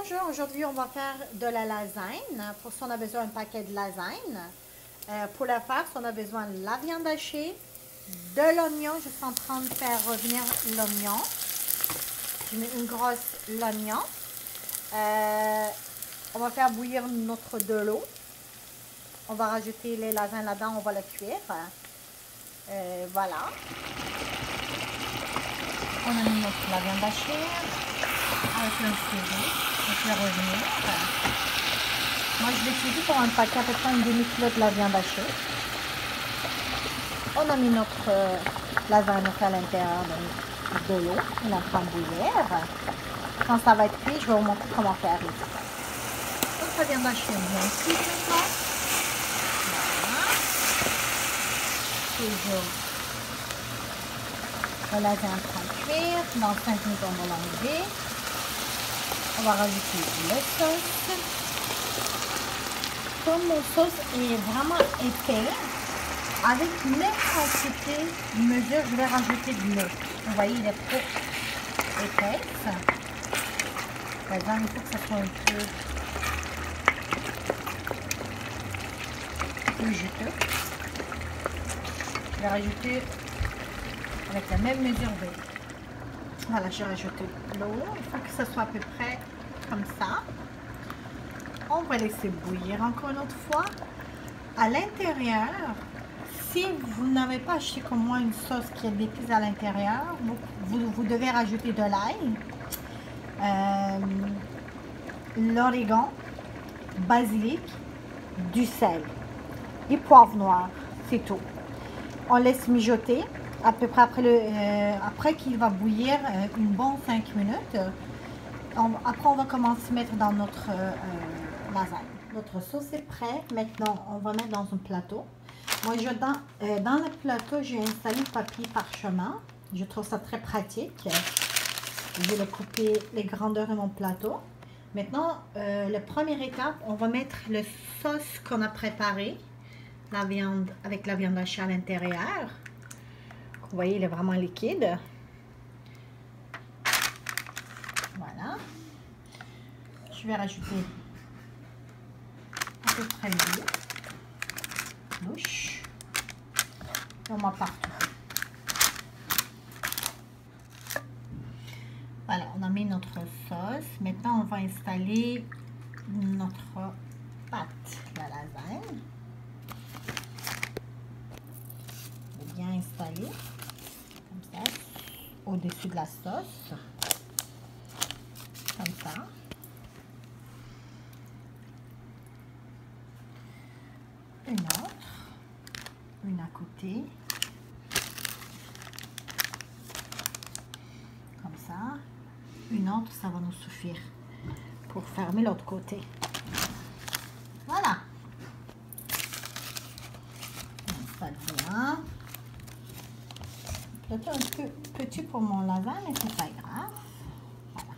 Bonjour, aujourd'hui on va faire de la lasagne. Pour ça on a besoin d'un paquet de lasagne. Pour la faire, on a besoin de la viande hachée, de l'oignon. Je suis en train de faire revenir l'oignon. Je mets une grosse l'oignon. On va faire bouillir notre de l'eau. On va rajouter les lasagnes là-dedans, on va le cuire. Voilà. On a mis la viande hachée avec un CV. Je vais revenir. Moi, je l'ai cuit pour un paquet à peu près une demi-kilo de la viande hachée. On a mis notre lasagne à l'intérieur de l'eau. On est en train de bouillir. Quand ça va être cuit, je vais vous montrer comment faire ici. Notre viande hachée est bien cuite maintenant. Voilà. Toujours la lasagne en train de cuire. Dans 5 minutes, on va l'enlever. On va rajouter le sauce. Comme mon sauce est vraiment épais, avec une quantité de mesure, je vais rajouter de l'eau. Vous voyez, il est trop épais. Par exemple, il faut que ça soit un peu plus juteux. Je vais rajouter avec la même mesure d'eau. Voilà, j'ai rajouté l'eau. Il faut que ça soit à peu près comme ça. On va laisser bouillir encore une autre fois. À l'intérieur, si vous n'avez pas acheté comme moi une sauce qui a des épices à l'intérieur, vous devez rajouter de l'ail, l'origan, basilic, du sel et poivre noir. C'est tout. On laisse mijoter à peu près après qu'il va bouillir une bonne 5 minutes. Après, on va commencer à mettre dans notre lasagne. Notre sauce est prête. Maintenant, on va mettre dans un plateau. Moi, dans le plateau, j'ai installé le papier parchemin. Je trouve ça très pratique. Je vais le couper les grandeurs de mon plateau. Maintenant, la première étape, on va mettre le sauce qu'on a préparé, la viande avec la viande hachée à l'intérieur. Vous voyez, il est vraiment liquide. Voilà. Je vais rajouter à peu près l'eau. Louche. Et on met partout. Voilà, on a mis notre sauce. Maintenant, on va installer notre pâte, la lasagne. Bien installée, comme ça, au-dessus de la sauce. Comme ça. Une autre. Une à côté. Comme ça. Une autre, ça va nous suffire pour fermer l'autre côté. Voilà. On installe bien. Peut-être un peu petit pour mon lasagne, mais c'est pas grave. Voilà.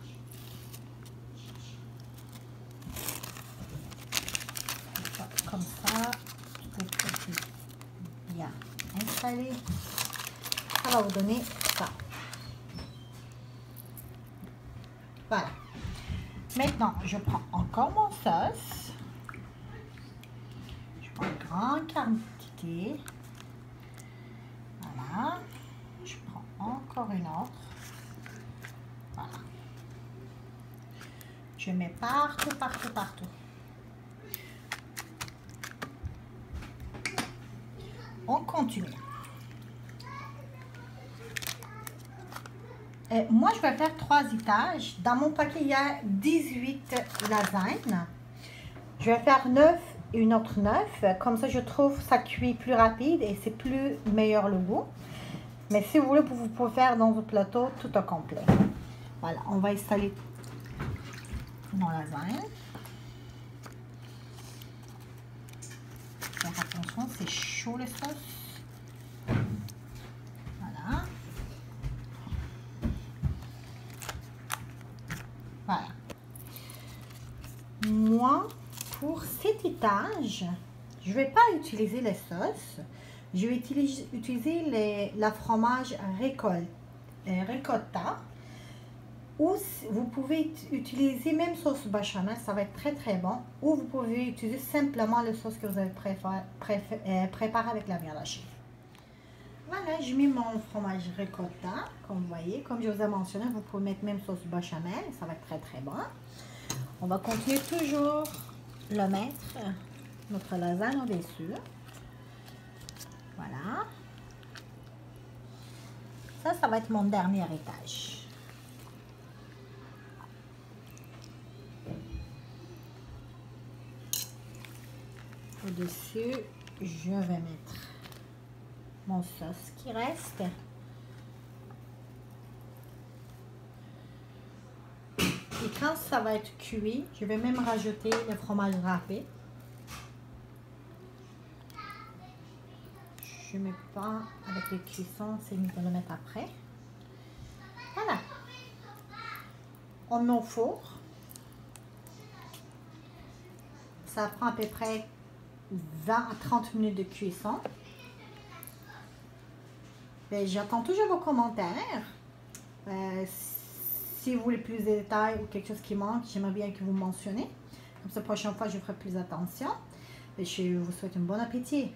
Comme ça, tout est bien installé. Ça va vous donner ça. Voilà. Maintenant, je prends encore mon sauce. Je prends une grande quantité. Voilà. Je prends encore une autre. Voilà. Je mets partout, partout, partout. On continue. Moi, je vais faire 3 étages. Dans mon paquet, il y a 18 lasagnes. Je vais faire 9 et une autre 9. Comme ça, je trouve ça cuit plus rapide et c'est plus meilleur le goût. Mais si vous voulez, vous pouvez faire dans un plateau tout au complet. Voilà, on va installer nos lasagnes. Faire attention, c'est chaud la sauce. Voilà. Voilà. Moi, pour cet étage, je ne vais pas utiliser les sauces. Je vais utiliser la fromage ricotta. Ou vous pouvez utiliser même sauce béchamel, ça va être très très bon. Ou vous pouvez utiliser simplement la sauce que vous avez préparée avec la viande hachée. Voilà, je mets mon fromage ricotta, comme vous voyez. Comme je vous ai mentionné, vous pouvez mettre même sauce béchamel, ça va être très très bon. On va continuer toujours le mettre, notre lasagne au-dessus. Voilà. Ça va être mon dernier étage. Au-dessus, je vais mettre mon sauce qui reste. Et quand ça va être cuit, je vais même rajouter le fromage râpé. Je ne mets pas avec les cuissons, c'est mieux de le mettre après. Voilà. On met au four. Ça prend à peu près 20 à 30 minutes de cuisson. J'attends toujours vos commentaires. Si vous voulez plus de détails ou quelque chose qui manque, j'aimerais bien que vous mentionnez. Comme ça, la prochaine fois, je ferai plus attention. Et je vous souhaite un bon appétit.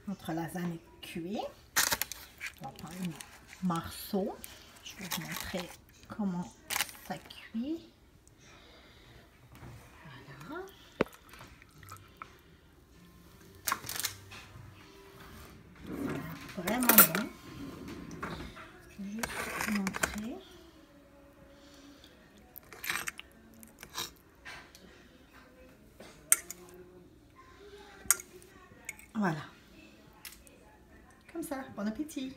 Notre lasagne est cuite. On va prendre un morceau. Je vais vous montrer comment ça cuit. Voilà. Vraiment bon. Je vais juste vous montrer. Voilà. Comme ça, bon appétit.